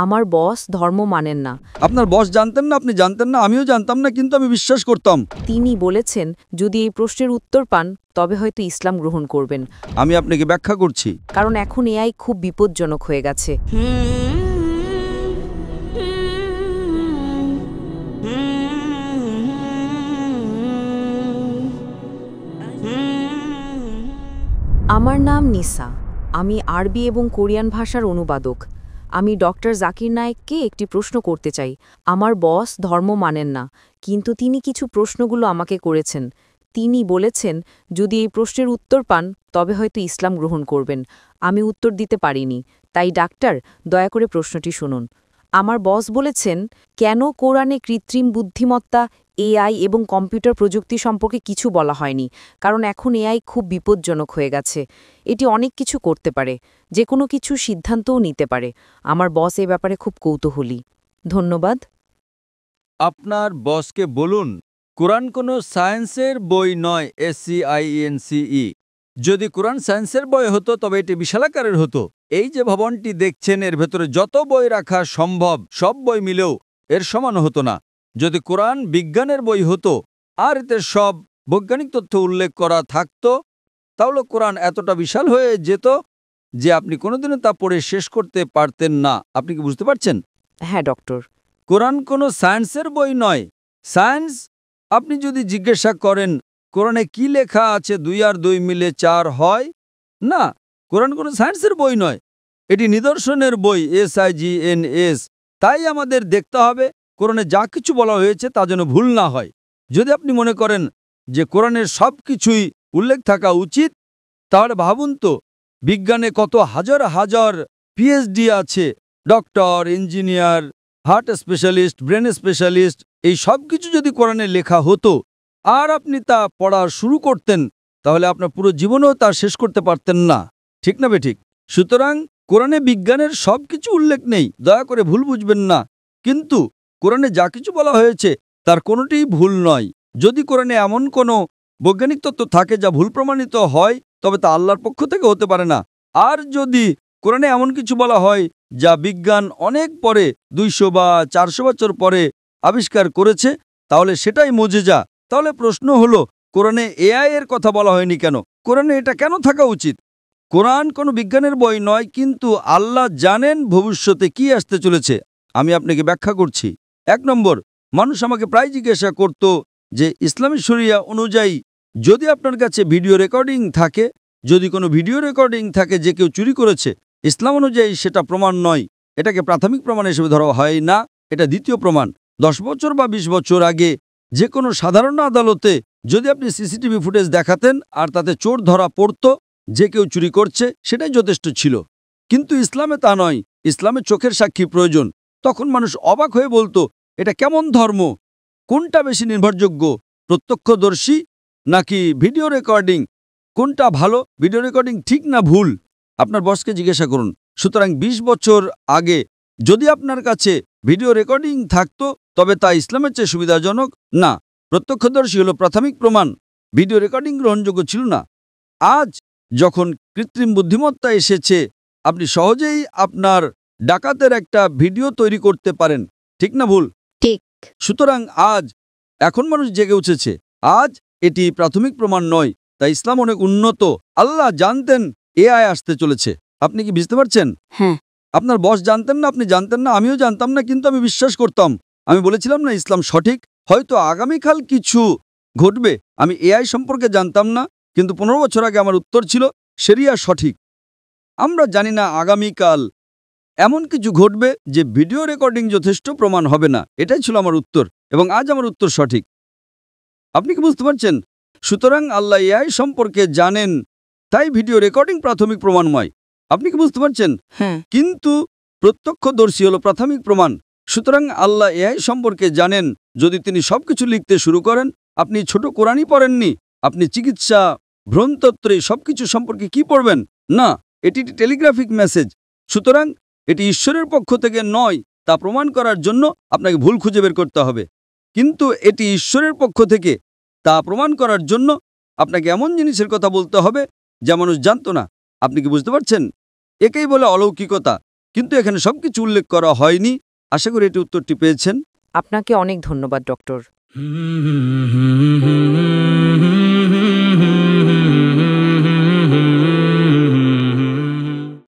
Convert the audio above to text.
আমার বস ধর্ম মানেন না। আপনার বস জানতেন না, আপনি জানতেন না, আমিও জানতাম না, কিন্তু আমি বিশ্বাস করতাম। তিনি বলেছেন যদি এই প্রশ্নের উত্তর পান তবে হয়তো ইসলাম গ্রহণ করবেন। আমি আপনাকে ব্যাখ্যা করছি। কারণ এখন এআই খুব বিপজ্জনক হয়ে গেছে। আমার নাম নিসা। আমি আরবি এবং কোরিয়ান ভাষার অনুবাদক। আমি ডক্টর জাকির নায়েককে একটি প্রশ্ন করতে চাই। আমার বস ধর্ম মানেন না, কিন্তু তিনি কিছু প্রশ্নগুলো আমাকে করেছেন। তিনি বলেছেন যদি এই প্রশ্নের উত্তর পান তবে হয়তো ইসলাম গ্রহণ করবেন। আমি উত্তর দিতে পারিনি, তাই ডাক্তার দয়া করে প্রশ্নটি শুনুন। আমার বস বলেছেন কেন কোরআনে কৃত্রিম বুদ্ধিমত্তা, এআই এবং কম্পিউটার প্রযুক্তি সম্পর্কে কিছু বলা হয়নি। কারণ এখন এআই খুব বিপজ্জনক হয়ে গেছে। এটি অনেক কিছু করতে পারে, যে কোনো কিছু সিদ্ধান্তও নিতে পারে। আমার বস এ ব্যাপারে খুব কৌতূহলী। ধন্যবাদ। আপনার বসকে বলুন কোরআন কোনো সায়েন্সের বই নয়। SCIENCE। যদি কোরআন সায়েন্সের বই হতো তবে এটি বিশালাকারের হতো। এই যে ভবনটি দেখছেন এর ভেতরে যত বই রাখা সম্ভব সব বই মিলেও এর সমান হতো না। যদি কোরআন বিজ্ঞানের বই হতো আর এতে সব বৈজ্ঞানিক তথ্য উল্লেখ করা থাকতো তাহলে কোরআন এতটা বিশাল হয়ে যেত যে আপনি কোনোদিনও তা পড়ে শেষ করতে পারতেন না। আপনি কি বুঝতে পারছেন? হ্যাঁ ডক্টর। কোরআন কোনো সায়েন্সের বই নয়। সায়েন্স, আপনি যদি জিজ্ঞাসা করেন কোরআনে কি লেখা আছে 2 আর 2 মিলে 4 হয়, না, কোরআন কোনো সায়েন্সের বই নয়। এটি নিদর্শনের বই, SIGNS। তাই আমাদের দেখতে হবে কোরআনে যা কিছু বলা হয়েছে তা যেন ভুল না হয়। যদি আপনি মনে করেন যে কোরআনের সব কিছুই উল্লেখ থাকা উচিত, তাহলে ভাবুন তো বিজ্ঞানে কত হাজার হাজার PhD আছে, doctor, engineer, heart specialist, brain specialist. এই সব কিছু যদি কোরআনে লেখা হতো আর আপনি তা পড়া শুরু করতেন তাহলে আপনার পুরো জীবনেও তা শেষ করতে পারতেন না। ঠিক না বেঠিক? সুতরাং কোরআনে বিজ্ঞানের সব কিছু উল্লেখ নেই, দয়া করে ভুল বুঝবেন না। কিন্তু কোরআনে যা কিছু বলা হয়েছে তার কোনোটিই ভুল নয়। যদি কোরআনে এমন কোনো বৈজ্ঞানিক তত্ত্ব থাকে যা ভুল প্রমাণিত হয় তবে তা আল্লাহর পক্ষ থেকে হতে পারে না। আর যদি কোরআনে এমন কিছু বলা হয় যা বিজ্ঞান অনেক পরে 200 বা 400 বছর পরে আবিষ্কার করেছে তাহলে সেটাই মুজিজা। তাহলে প্রশ্ন হলো কোরআনে AI এর কথা বলা হয়নি কেন? কোরআনে এটা কেন থাকা উচিত? কোরআন কোনো বিজ্ঞানের বই নয়, কিন্তু আল্লাহ জানেন ভবিষ্যতে কি আসতে চলেছে। আমি আপনাকে ব্যাখ্যা করছি। 1 নম্বর, মানুষ আমাকে প্রায় জিজ্ঞাসা করত যে ইসলামী শরিয়া অনুযায়ী যদি আপনার কাছে ভিডিও রেকর্ডিং থাকে, যদি কোনো ভিডিও রেকর্ডিং থাকে যে কেউ চুরি করেছে, ইসলাম অনুযায়ী সেটা প্রমাণ নয়। এটাকে প্রাথমিক প্রমাণ হিসেবে ধরা হয় না, এটা দ্বিতীয় প্রমাণ। 10 বছর বা 20 বছর আগে যে কোনো সাধারণ আদালতে যদি আপনি CCTV ফুটেজ দেখাতেন আর তাতে চোর ধরা পড়তো যে কেউ চুরি করছে, সেটাই যথেষ্ট ছিল। কিন্তু ইসলামে তা নয়। ইসলামে চোখের সাক্ষী প্রয়োজন। তখন মানুষ অবাক হয়ে বলতো এটা কেমন ধর্ম? কোনটা বেশি নির্ভরযোগ্য, প্রত্যক্ষদর্শী নাকি ভিডিও রেকর্ডিং? কোনটা ভালো, ভিডিও রেকর্ডিং ঠিক না ভুল? আপনার বসকে জিজ্ঞাসা করুন। সুতরাং 20 বছর আগে যদি আপনার কাছে ভিডিও রেকর্ডিং থাকতো তবে তা ইসলামের চেয়ে সুবিধাজনক না। প্রত্যক্ষদর্শী হলো প্রাথমিক প্রমাণ, ভিডিও রেকর্ডিং গ্রহণযোগ্য ছিল না। আজ যখন কৃত্রিম বুদ্ধিমত্তা এসেছে আপনি সহজেই আপনার ডাকাতের একটা ভিডিও তৈরি করতে পারেন। ঠিক না ভুল? ঠিক। সুতরাং এখন মানুষ জেগে উঠেছে। আজ এটি প্রাথমিক প্রমাণ নয়। তাই ইসলাম অনেক উন্নত। আল্লাহ জানতেন AI আসতে চলেছে। আপনি কি বুঝতে পারছেন? হ্যাঁ। আপনার বস জানতেন না, আপনি জানতেন না, আমিও জানতাম না, কিন্তু আমি বিশ্বাস করতাম। আমি বলেছিলাম না ইসলাম সঠিক। হয়তো আগামীকাল কিছু ঘটবে। আমি AI সম্পর্কে জানতাম না, কিন্তু 15 বছর আগে আমার উত্তর ছিল শরিয়া সঠিক। আমরা জানি না আগামীকাল এমন কিছু ঘটবে যে ভিডিও রেকর্ডিং যথেষ্ট প্রমাণ হবে না। এটাই ছিল আমার উত্তর, এবং আজ আমার উত্তর সঠিক। আপনি কি বুঝতে পারছেন? সুতরাং আল্লাহ AI সম্পর্কে জানেন, তাই ভিডিও রেকর্ডিং প্রাথমিক প্রমাণময়। আপনি কি বুঝতে পারছেন? হ্যাঁ। কিন্তু প্রত্যক্ষদর্শী হলো প্রাথমিক প্রমাণ। সুতরাং আল্লাহ AI সম্পর্কে জানেন। যদি তিনি সবকিছু লিখতে শুরু করেন, আপনি ছোট কোরআনই পড়েননি, আপনি চিকিৎসা, ভ্রূণতত্ত্বে সবকিছু সম্পর্কে কি পড়বেন? না, এটি টেলিগ্রাফিক মেসেজ। সুতরাং এটি ঈশ্বরের পক্ষ থেকে নয় তা প্রমাণ করার জন্য আপনাকে ভুল খুঁজে বের করতে হবে। কিন্তু এটি ঈশ্বরের পক্ষ থেকে তা প্রমাণ করার জন্য আপনাকে এমন জিনিসের কথা বলতে হবে যা মানুষ জানত না। আপনি কি বুঝতে পারছেন? একেই বলে অলৌকিকতা। কিন্তু এখানে সবকিছু উল্লেখ করা হয়নি। আশা করি এটি উত্তরটি পেয়েছেন। আপনাকে অনেক ধন্যবাদ ডক্টর।